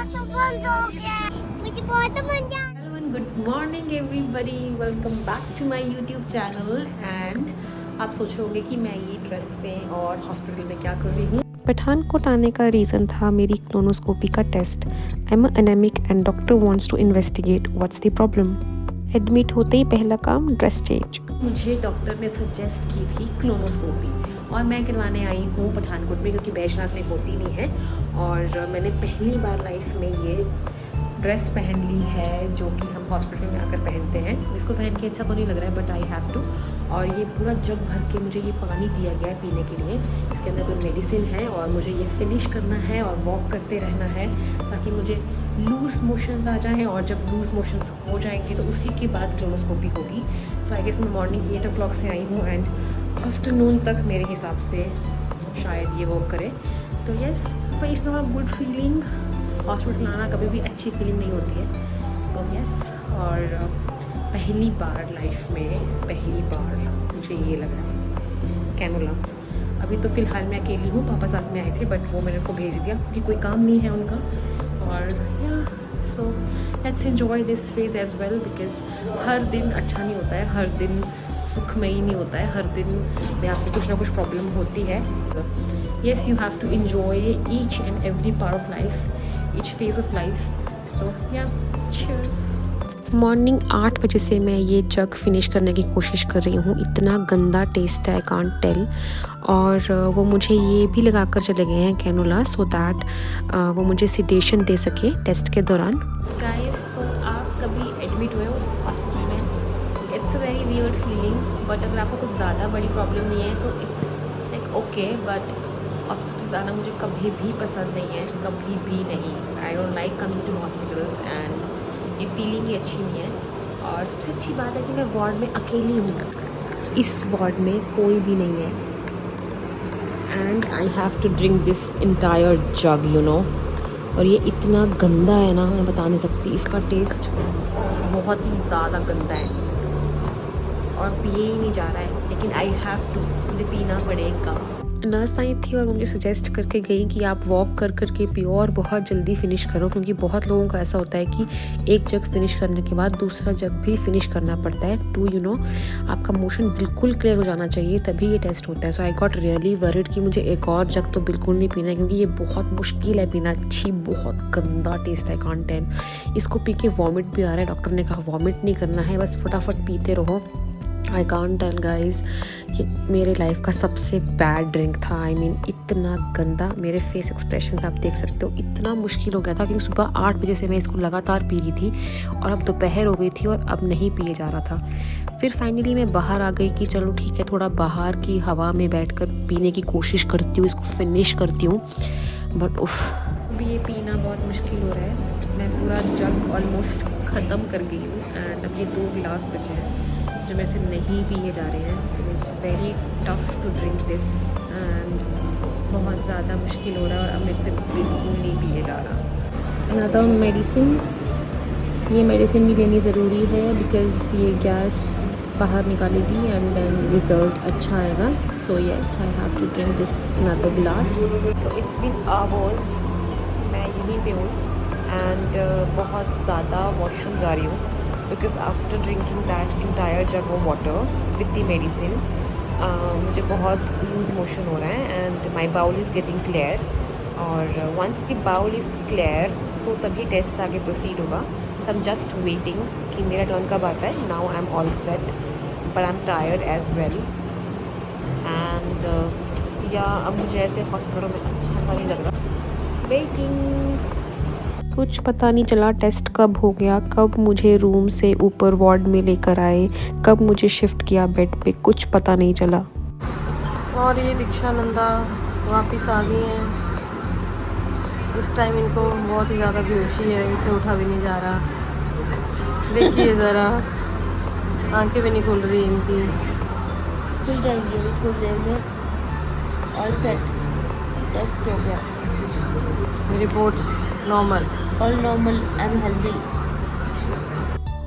तो बंद हो गया, मुझे बहुत मजा। Hello and good morning everybody, welcome back to my YouTube channel and आप सोच रहे होंगे कि मैं ये ड्रेस में और हॉस्पिटल में क्या कर रही हूँ। पठानकोट आने का रीज़न था मेरी क्लोनोस्कोपी का test. I am anaemic and doctor wants to investigate what's the problem. Admit होते ही पहला काम ड्रेस चेंज। मुझे डॉक्टर ने सजेस्ट की थी क्लोनोस्कोपी और मैं करवाने आई हूँ पठानकोट में, क्योंकि बैजनाथ में होती नहीं है और मैंने पहली बार लाइफ में ये ड्रेस पहन ली है जो कि हम हॉस्पिटल में आकर पहनते हैं। इसको पहन के अच्छा तो नहीं लग रहा है बट आई हैव टू। और ये पूरा जग भर के मुझे ये पानी दिया गया है पीने के लिए। इसके अंदर कोई मेडिसिन है और मुझे ये फिनिश करना है और वॉक करते रहना है ताकि मुझे लूज़ मोशंस आ जाएं, और जब लूज़ मोशंस हो जाएंगे तो उसी के बाद क्लोनोस्कोपी होगी। सो आई गेस मैं मॉर्निंग 8 o'clock से आई हूँ एंड आफ्टरनून तक मेरे हिसाब से शायद ये वॉक करे। तो yes, but it's not a good feeling. Hospital आना कभी भी अच्छी फीलिंग नहीं होती है। तो येस, और पहली बार लाइफ में पहली बार मुझे ये लग रहा है कैनुला। अभी तो फ़िलहाल मैं अकेली हूँ, पापा साथ में आए थे बट वो मैंने उनको भेज दिया क्योंकि कोई काम नहीं है उनका। और या so let's enjoy this phase as well, because हर दिन अच्छा नहीं होता है, हर दिन सुखमयी नहीं होता है, हर दिन में आपको कुछ ना कुछ प्रॉब्लम होती है। Yes, you have to enjoy each and every part of life, each phase of life. So yeah, cheers. Morning 8 बजे से मैं ये जग फिनिश करने की कोशिश कर रही हूँ। इतना गंदा टेस्ट है, आई कांट टेल। और वो मुझे ये भी लगा कर चले गए हैं कैनुला, सो दैट वो मुझे सिडेशन दे सके टेस्ट के दौरान। गाइस, तो आप कभी एडमिट हुए हो हॉस्पिटल में? It's a very weird feeling, but अगर आपको कुछ ज़्यादा बड़ी प्रॉब्लम नहीं है तो it's like okay. But hospital जाना मुझे कभी भी पसंद नहीं है, कभी भी नहीं। I don't like coming to hospitals and ये फीलिंग ही अच्छी नहीं है। और सबसे अच्छी बात है कि मैं वार्ड में अकेली हूँ, इस वार्ड में कोई भी नहीं है and I have to drink this entire jug, you know. और ये इतना गंदा है ना, मैं बता नहीं सकती। इसका टेस्ट बहुत ही ज़्यादा गंदा है और पिए ही नहीं जा रहा है, लेकिन आई हैव टू, मुझे पीना पड़ेगा। नर्स आई थी और मुझे सजेस्ट करके गई कि आप वॉक कर करके पियो और बहुत जल्दी फिनिश करो, क्योंकि बहुत लोगों का ऐसा होता है कि एक जग फिनिश करने के बाद दूसरा जग भी फिनिश करना पड़ता है टू यू नो आपका मोशन बिल्कुल क्लियर हो जाना चाहिए, तभी ये टेस्ट होता है। सो आई गॉट रियली वरिड कि मुझे एक और जग तो बिल्कुल नहीं पीना है, क्योंकि ये बहुत मुश्किल है पीना। अच्छी बहुत गंदा टेस्ट है, कांट टेल। इसको पी के वॉमिट भी आ रहा है। डॉक्टर ने कहा वॉमिट नहीं करना है, बस फटाफट पीते रहो। आई कांट टेल गाइज, ये मेरे लाइफ का सबसे बैड ड्रिंक था। आई मीन इतना गंदा। मेरे फेस एक्सप्रेशंस आप देख सकते हो, इतना मुश्किल हो गया था क्योंकि सुबह 8 बजे से मैं इसको लगातार पी रही थी और अब दोपहर हो गई थी और अब नहीं पिए जा रहा था। फिर फाइनली मैं बाहर आ गई कि चलो ठीक है, थोड़ा बाहर की हवा में बैठकर पीने की कोशिश करती हूँ, इसको फिनिश करती हूँ। बट उफ, अभी ये पीना बहुत मुश्किल हो रहा है। मैं पूरा जग ऑलमोस्ट ख़त्म कर गई हूँ एंड अब ये 2 गिलास बचे हैं जो मेरे से नहीं पिए जा रहे हैं। It's very tough to drink this and बहुत ज़्यादा मुश्किल हो रहा है और अब मेरे से बिल्कुल नहीं पिए जा रहा। अनदर मेडिसिन, ये मेडिसिन भी लेनी ज़रूरी है बिकॉज़ ये गैस बाहर निकालेगी एंड देन रिजल्ट अच्छा आएगा। So yes, I have to drink this another glass. So it's been hours मैं यहीं पे हूँ एंड बहुत ज़्यादा वॉशरूम जा रही हूँ because after drinking that entire jug of water with the medicine मुझे बहुत लूज मोशन हो रहा है and my bowel is getting clear. और once the bowel is clear so तभी टेस्ट आगे प्रोसीड होगा। So I am just waiting कि मेरा टर्न कब आता है। Now I am all set but I am tired as well and या अब मुझे ऐसे हॉस्पिटल में अच्छा सा नहीं लग रहा। वेटिंग, कुछ पता नहीं चला टेस्ट कब हो गया, कब मुझे रूम से ऊपर वार्ड में लेकर आए, कब मुझे शिफ्ट किया बेड पे, कुछ पता नहीं चला। और ये दीक्षा नंदा वापस आ गई हैं। इस टाइम इनको बहुत ही ज़्यादा बेहोशी है, इनसे उठा भी नहीं जा रहा। देखिए ज़रा, आंखें भी नहीं खुल रही इनकी। खुल जाएंगे अभी थोड़ी देर में। और सेट टेस्ट हो गया, reports normal, all normal and healthy.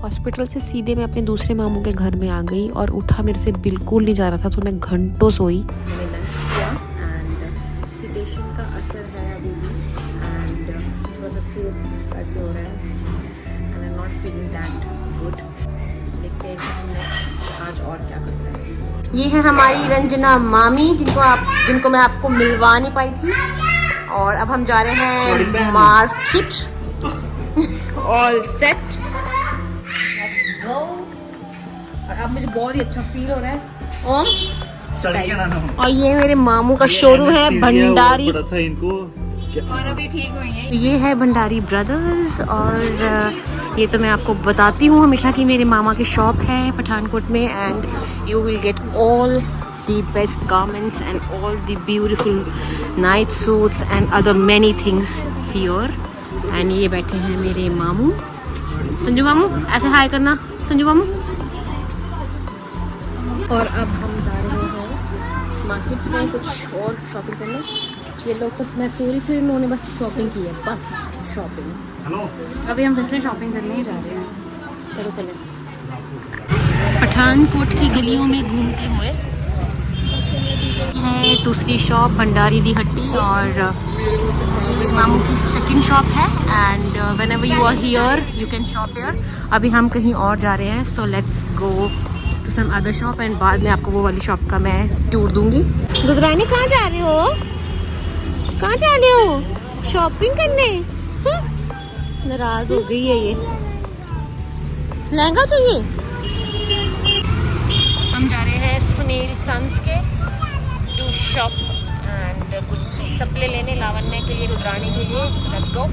Hospital से सीधे मैं अपने दूसरे मामू के घर में आ गई और उठा मेरे से बिल्कुल नहीं जा रहा था, तो मैं घंटों सोई। मैंने लंच किया एंड सिडेशन का असर है अभी भी एंड थोड़ा सा सिर ऐसे हो रहा है and I am not feeling that good. देखते हैं कि हम नेक्स्ट आज और क्या करते हैं। ये है हमारी रंजना मामी जिनको मैं आपको मिलवा नहीं पाई थी। और अब हम जा रहे हैं मार्केट। All set. और अब मुझे बहुत ही अच्छा फील हो रहा है। और ये मेरे मामू का शोरूम है भंडारी। और अभी ठीक हुई है। ये है भंडारी ब्रदर्स। और ये तो मैं आपको बताती हूँ हमेशा कि मेरे मामा की शॉप है पठानकोट में and you will get all the best garments and all the beautiful night suits and other many things here. And ये बैठे हैं मेरे मामू। संजू मामू ऐसे हाय करना संजू मामू। और अब हम जा रहे हैं मार्केट में कुछ और शॉपिंग करने। ये लोग तो मैं सूरी से इन्होंने बस शॉपिंग की है, बस शॉपिंग। अभी हम फिर से शॉपिंग करने ही जा रहे हैं। चलो चले। पठानकोट की गलियों में घूमते हुए है दूसरी शॉप भंडारी दी हट्टी। और ये मेरे मामू की सेकंड शॉप है and whenever you are here you can shop here. अभी हम कहीं और जा रहे हैं so let's go to some other shop and बाद में आपको वो वाली शॉप का मैं टूर दूंगी। रुद्रानी कहाँ जा रहे हो? कहाँ जा रहे हो? शॉपिंग करने? नाराज हो गई है ये। लहंगा चाहिए? हम जा रहे हैं सुनील सन्स के टू शॉप एंड कुछ चप्पलें लेने लावण्य के लिए रुद्रानी के लिए। Let's go.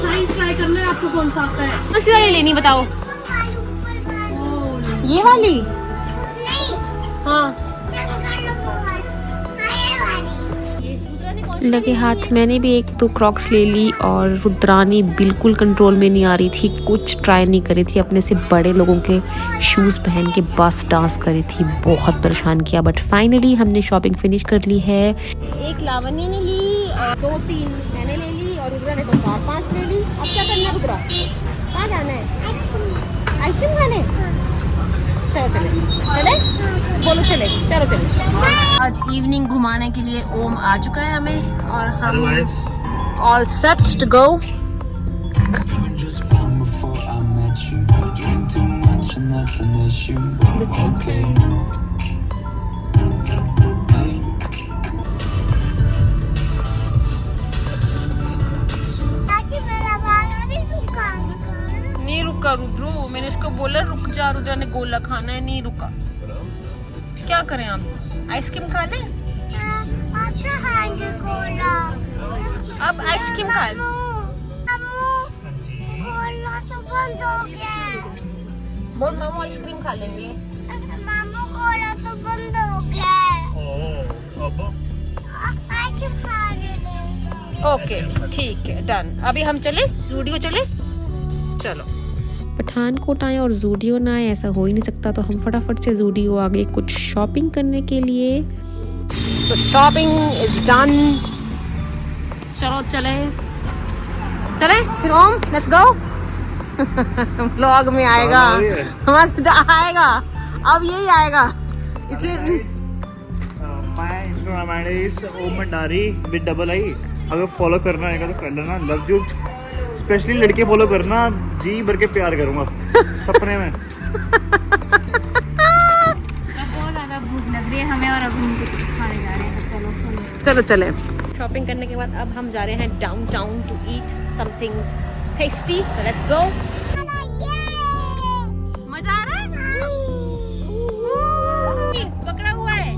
साइज ट्राई करना है आपको कौन सा आता है? कौन सी वाली लेनी बताओ? ये वाली? हाँ लगे हाथ मैंने भी एक दो क्रॉक्स ले ली और रुद्रानी बिल्कुल कंट्रोल में नहीं आ रही थी, कुछ ट्राई नहीं करी थी, अपने से बड़े लोगों के शूज़ पहन के बस डांस करी थी, बहुत परेशान किया। बट फाइनली हमने शॉपिंग फिनिश कर ली है। एक लावण्य ने ली, 2-3 मैंने ले ली और रुद्रा ने तो 4-5 ले ली। अब क्या करना है रुद्रा? कहाँ जाना है? आइसक्रीम खाने? चलो चले बोलो चले चलो चले। आज इवनिंग घुमाने के लिए ओम आ चुका है हमें और हम ऑल सेट टू गो। नहीं रुका रुद्रो, मैंने उसको बोला रुक जा, रुद्रा ने गोला खाना है, नहीं रुका। क्या करें हम? आइसक्रीम खा लें? अब आइसक्रीम खा लें। बोल मामू आइसक्रीम खा लेंगे। मामू कोला तो बंद हो गया। आइसक्रीम खा लेंगे। ओके ठीक है डन। अभी हम चले जूडियो चले। चलो पठानकोट आए और जूडियो ना आए ऐसा हो ही नहीं सकता, तो हम फटाफट से जूडियो आ गए कुछ शॉपिंग करने के लिए। तो शॉपिंग इज डन। चलो चले चले फिर ओम लेट्स गो। व्लॉग में आएगा हमारा आएगा, अब यही आएगा इसलिए। My Instagram ID is Om Bhandari with double I. अगर फॉलो करना है तो कर लेना। Love you. स्पेशली लड़के फॉलो करना, जी भर के प्यार करूंगा सपने में। बहुत ज़्यादा भूख लग रही है हमें और अब हम कुछ खाने जा रहे हैं। चलो चले। शॉपिंग करने के बाद अब हम जा रहे हैं downtown to eat something tasty. Let's go. मजा आ रहा है? पकड़ा हुआ है।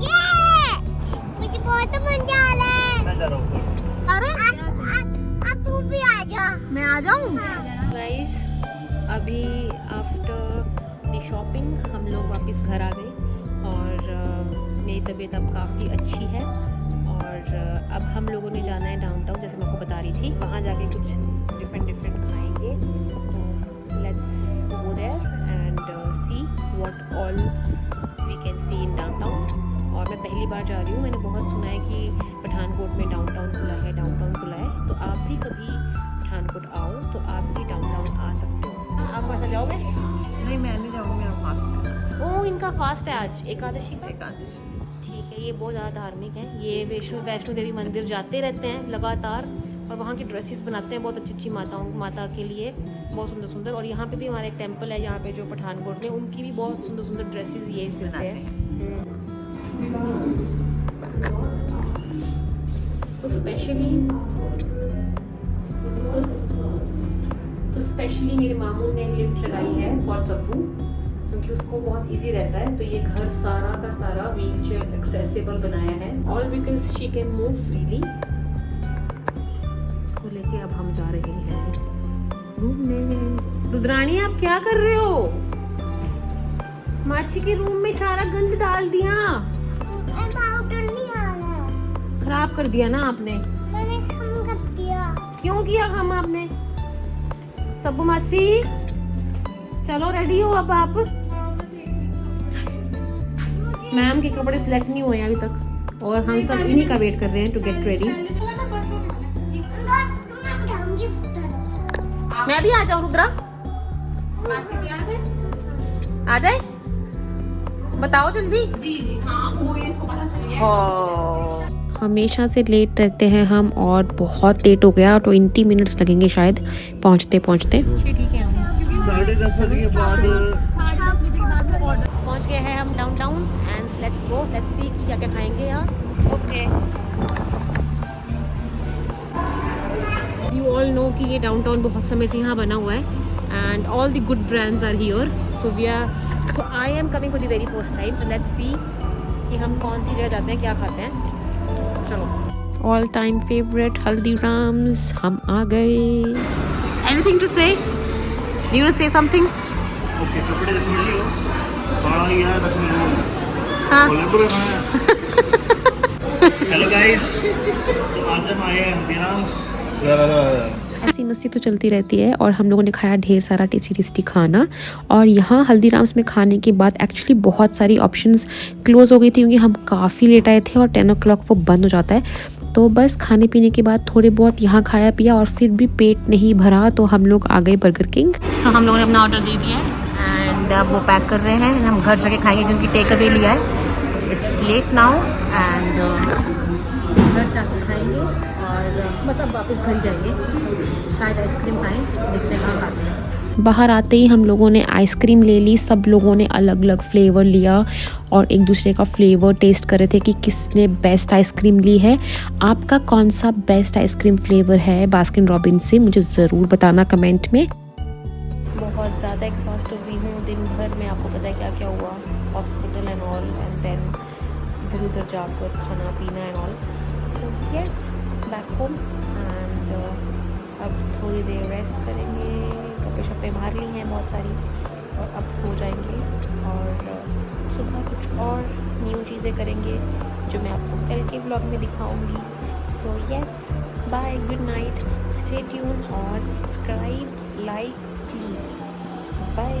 मुझे बहुत मजा आ रहा है। मैं जा रहा हूँ। अरे अब तू भी आ जा। मैं आ जाऊँ? गाइस अभी आफ्टर द शॉपिंग हम लोग वापस घर आ गए और मेरी तबीयत अब काफ़ी अच्छी है। और अब हम लोगों ने जाना है डाउनटाउन, जैसे मैं आपको बता रही थी, वहाँ जाके कुछ डिफरेंट खाएंगे। तो let's go there and see what all we can see in downtown. और मैं पहली बार जा रही हूँ। मैंने बहुत सुना है कि पठानकोट में डाउनटाउन खुला है, डाउनटाउन खुला है। तो आप भी कभी पठानकोट आओ तो आप भी डाउनटाउन आ सकते हो। आप वैसा जाओगे? नहीं मैं नहीं जाऊँगी, मेरा फास्ट है। ओह इनका फास्ट है आज, एकादशी का। एकादशी ठीक है, ये बहुत ज़्यादा धार्मिक है। ये वैष्णो देवी मंदिर जाते रहते हैं लगातार और वहाँ की ड्रेसेस बनाते हैं बहुत अच्छी अच्छी माता के लिए, बहुत सुंदर सुंदर। और यहाँ पे भी हमारा एक टेम्पल है यहाँ पे जो पठानकोट में, उनकी भी बहुत सुंदर सुंदर ड्रेसेस ये सिलते हैं। तो स्पेशली मेरे मामू ने लिफ्ट लगाई है फॉर सब्बू, क्योंकि उसको बहुत इजी रहता है। तो ये घर सारा का सारा व्हील चेयर एक्सेसिबल बनाया है, all because she can move freely. उसको लेके अब हम जा रहे हैं घूमने। रुद्राणी आप क्या कर रहे हो? माची के रूम में सारा गंद डाल दिया, पाउडर नहीं आ रहा, खराब कर दिया ना आपने। मैंने कम कर दिया। क्यों किया हम आपने? सब्बू मासी चलो रेडी हो अब आप। मैम के कपड़े सिलेक्ट नहीं हुए अभी तक और हम सब इन्हीं का वेट कर रहे हैं टू गेट रेडी। मैं भी आ जाऊँ रुद्रा? आ जाए? बताओ जल्दी। जी हाँ, वो इसको पता चल गया। हमेशा से लेट रहते हैं हम और बहुत लेट हो गया, 20 मिनट्स लगेंगे शायद पहुंचते पहुंचते। ठीक है, हम 10:30 बजे के बाद पहुंच गए हैं हम downtown and let's go, let's see क्या क्या खाएंगे यहाँ। ओके, यू ऑल नो कि ये डाउनटाउन बहुत समय से यहाँ बना हुआ है and all the good brands are here. So I am coming for the very first time. तो लेट्स सी कि हम कौन सी जगह जाते हैं, क्या खाते हैं। चलो। ऑल टाइम फेवरेट हल्दीराम्स, हम आ गए। एनीथिंग टू से? डू यू से समथिंग? ओके, कपड़े 10 मिनट लियो। हाँ यार 10 मिनट। हाँ। हेलो गाइस, तो आज हम आए हैं हल्दीराम्स। ऐसी मस्ती तो चलती रहती है और हम लोगों ने खाया ढेर सारा टेस्टी खाना। और यहाँ हल्दीराम्स में खाने के बाद एक्चुअली बहुत सारी ऑप्शंस क्लोज हो गई थी क्योंकि हम काफ़ी लेट आए थे और 10 o'clock वो बंद हो जाता है। तो बस खाने पीने के बाद थोड़े बहुत यहाँ खाया पिया और फिर भी पेट नहीं भरा तो हम लोग आ गए बर्गर किंग। सो हम लोगों ने अपना ऑर्डर दे दिया है एंड अब वो पैक कर रहे हैं। हम घर जाके खाएंगे क्योंकि टेक अवे लिया है। इट्स लेट नाउ एंड घर जाके खाएंगे और बस अब वापस घर जाएंगे। शायद आइसक्रीम खाएं, देखते हैं कहाँ खाते हैं। बाहर आते ही हम लोगों ने आइसक्रीम ले ली। सब लोगों ने अलग अलग फ्लेवर लिया और एक दूसरे का फ्लेवर टेस्ट कर रहे थे कि किसने बेस्ट आइसक्रीम ली है। आपका कौन सा बेस्ट आइसक्रीम फ्लेवर है बास्किन रॉबिन्स से, मुझे ज़रूर बताना कमेंट में। बहुत ज़्यादा एक्सॉस्ट हुई हूँ दिन भर में, आपको पता है क्या क्या हुआ, hospital and all and then इधर उधर जाकर खाना पीना एंड ऑल। तो यस, बैक होम एंड अब थोड़ी देर रेस्ट करेंगे, कपड़े शपड़े बाहर ली हैं बहुत सारी और अब सो जाएंगे और सुबह कुछ और न्यू चीज़ें करेंगे जो मैं आपको कल के ब्लॉग में दिखाऊंगी। So yes, bye, good night, stay tune और सब्सक्राइब, लाइक प्लीज़, बाय।